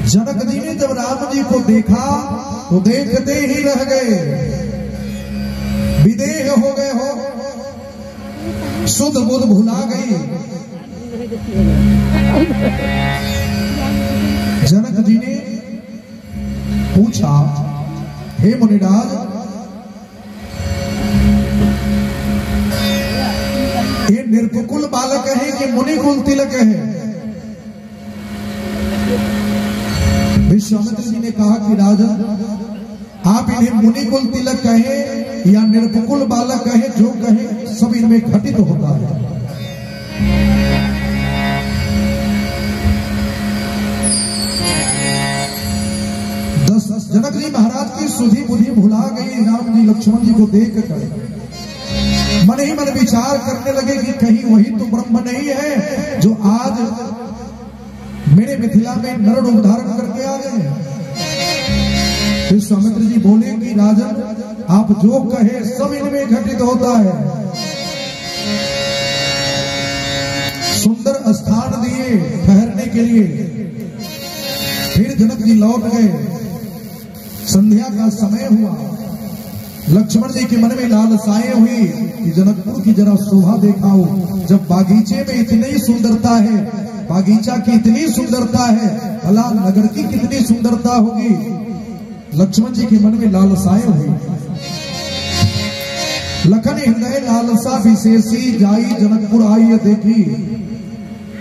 जनक जी ने जब राम जी को देखा तो देखते ही रह गए, विदेह हो गए हो, शुद्ध बुद्ध भुला गई। जनक जी ने पूछा, हे मुनिराज, ये निर्कुल बालक है कि मुनिकुल तिलक है? विश्वामित्र जी ने कहा कि राजन, आप इन्हें मुनिकुल तिलक कहे या निर्कुल बालक कहे, जो कहे सब इनमें घटित होता है। जनक जी महाराज की सुधी बुद्धि भुला गई। राम जी लक्ष्मण जी को देख कर मन ही मन विचार करने लगे कि कहीं वही तो ब्रह्म नहीं है जो आज मेरे मिथिला में नर रूप धारण करके आ गए। विश्वामित्र जी बोले कि राजन, आप जो कहे सब इनमें घटित होता है। सुंदर स्थान दिए ठहरने के लिए। फिर जनक जी लौट गए। संध्या का समय हुआ। लक्ष्मण जी के मन में लालसाएं हुई कि जनकपुर की जरा शोभा देखाओ। जब बागीचे में इतनी सुंदरता है, बागीचा की इतनी सुंदरता है, भला नगर की कितनी सुंदरता होगी। लक्ष्मण जी के मन में लालसाएं हुई। लखन हृदय लालसा विशेषी, जाई जनकपुर आई देखी।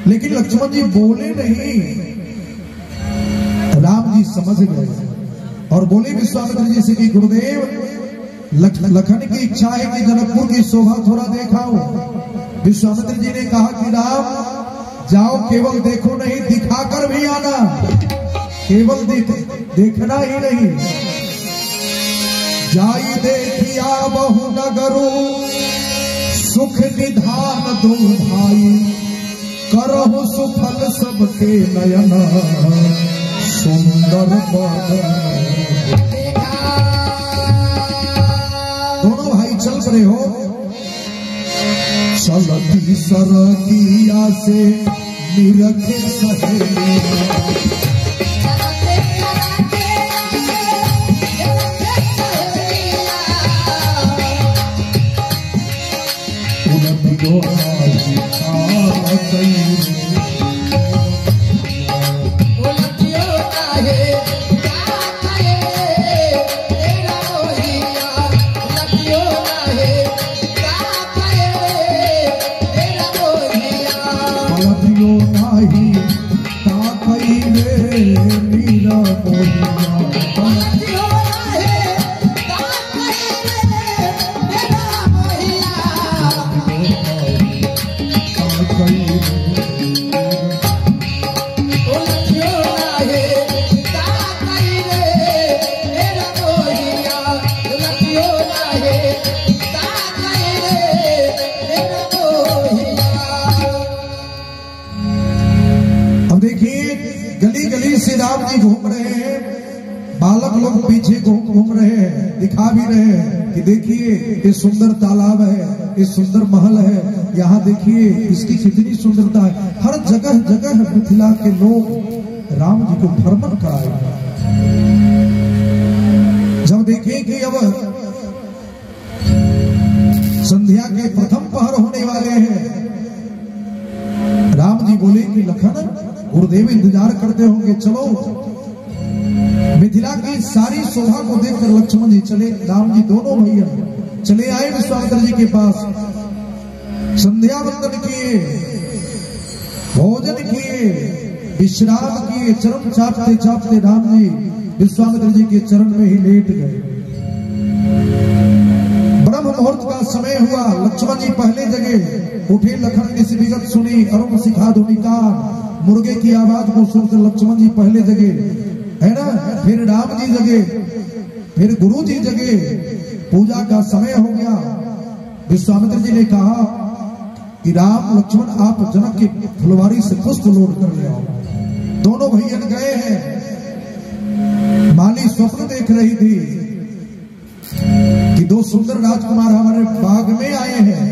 लेकिन लक्ष्मण जी बोले नहीं। राम जी समझ गए और बोले विश्वामित्र जी से कि गुरुदेव, लखन की इच्छा है कि जनकपुर की शोभा थोड़ा देखाओ। विश्वामित्र जी ने कहा कि राम, जाओ, केवल देखो नहीं, दिखाकर भी आना। केवल देखना ही नहीं। जाई देखिया बहु नगरू, सुख निधान दो भाई, करहु सुफल सबके नयन, सुंदर बदन। दोनों भाई चल पड़े हो। चलती सरकिया से निरखे सहेलियां, राम जी घूम रहे हैं, बालक लोग पीछे घूम रहे हैं, दिखा भी रहे हैं कि देखिए ये सुंदर तालाब है, ये सुंदर महल है, यहाँ देखिए इसकी कितनी सुंदरता है। हर जगह जगह मिथिला के लोग राम जी को भ्रमण कराए। जब देखें कि अब संध्या के प्रथम पहर होने वाले हैं, राम जी बोले कि लखन, गुरुदेव इंतजार करते होंगे, चलो। मिथिला की सारी शोभा को देखकर लक्ष्मण जी चले। राम जी दोनों भैया चले आए विश्वामित्र जी के पास। संध्या वंदन किए, भोजन किए, विश्राम किए। चरण चापते चापते राम जी विश्वामित्र जी के चरण में ही लेट गए। ब्रह्म मुहूर्त का समय हुआ। लक्ष्मण जी पहले जगह उठे। लखन ने विगत सुनी, अरुण शिखा ध्वनिका, मुर्गे की आवाज को सुनकर लक्ष्मण जी पहले जगे, है ना। फिर राम जी जगे, फिर गुरु जी जगे। पूजा का समय हो गया। विश्वामित्र जी ने कहा कि राम लक्ष्मण, आप जनक की फुलवारी से पुष्प लोड कर ले आओ। दोनों भैया गए हैं। माली स्वप्न देख रही थी कि दो सुंदर राजकुमार हमारे बाग में आए हैं।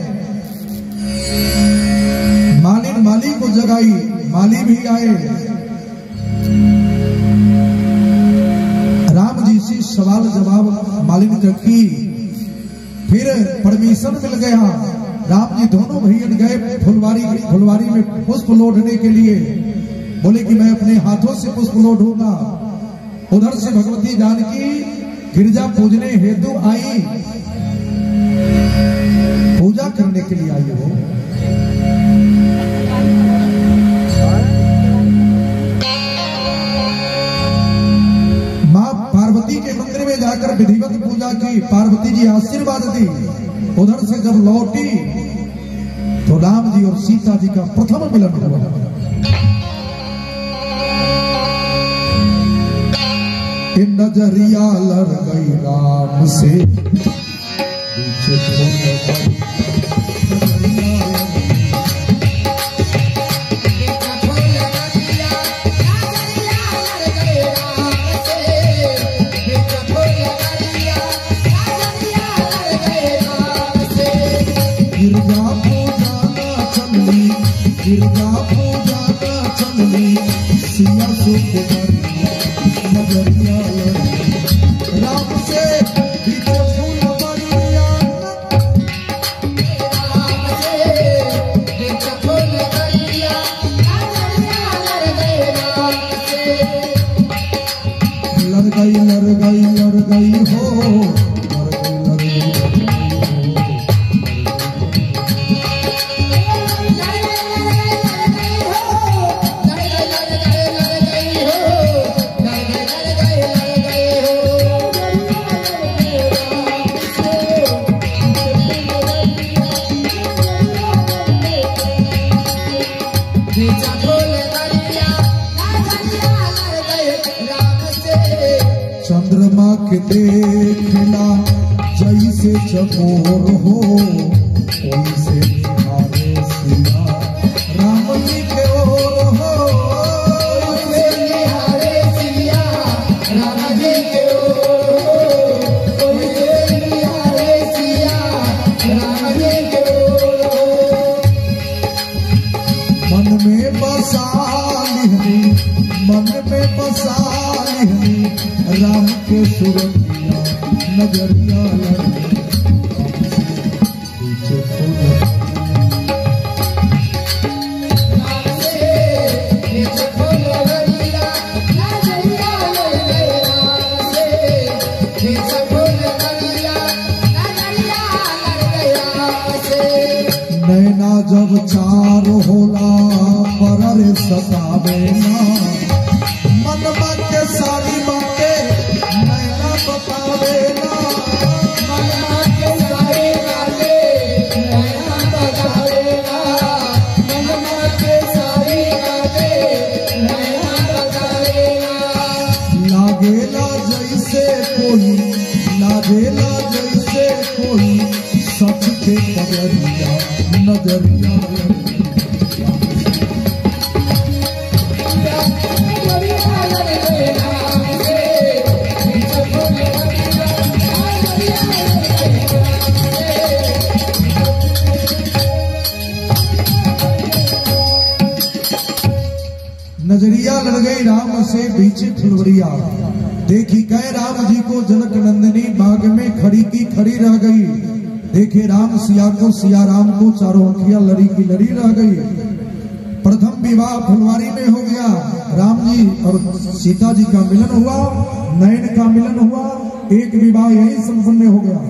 मालिन माली को जगाई, माली भी आए। की। फिर परमिशन मिल गया, राम जी दोनों भैया गए फुलवारी में पुष्प लोढ़ने के लिए। बोले कि मैं अपने हाथों से पुष्प लोढ़ूंगा। उधर से भगवती जानकी गिरजा पूजने हेतु आई, पूजा करने के लिए आई हो। मां पार्वती के मंदिर में जाकर विधिवत पूजा की, पार्वती जी आशीर्वाद दी। उधर से जब लौटी तो राम जी और सीता जी का प्रथम मिलन हुआ। नजरिया लड़ गई राम से, पीछे गिरजा पूजा चलनी सिया सुख नजरिया राम से पीछे फूल बरिया, राम से पीछे फूल बरिया, लड़ गई हो, चंद्रमा के देखना जैसे चकोर हो, वैसे निहारे सिया राम जी के ओर हो, वैसे निहारे सिया राम जी के ओर हो, वैसे निहारे सिया राम जी के ओर हो। मन में बसा लिहनी, मन में बसा लिहनी राम के सुरतिया नजरिया पीछे नैना जब चार होला पर सतावे ना, मनवा के सारी बातें नैना बतावे ना, मनवा के सारी बातें नैना बतावे ना, मनवा के सारी बातें नैना बतावे ना। लागेला जैसे कोई सच के नजरिया नजरिया नजरिया लड़ गई राम से बीच फुलवरिया। देखी गए राम जी को जनक नंदिनी बाग में खड़ी की खड़ी रह गई। देखे राम सिया को, सिया राम को, चारों आंखियां लड़ी की लड़ी रह गई। प्रथम विवाह फुलवारी में हो गया, राम जी और सीता जी का मिलन हुआ, नयन का मिलन हुआ, एक विवाह यही संपन्न हो गया।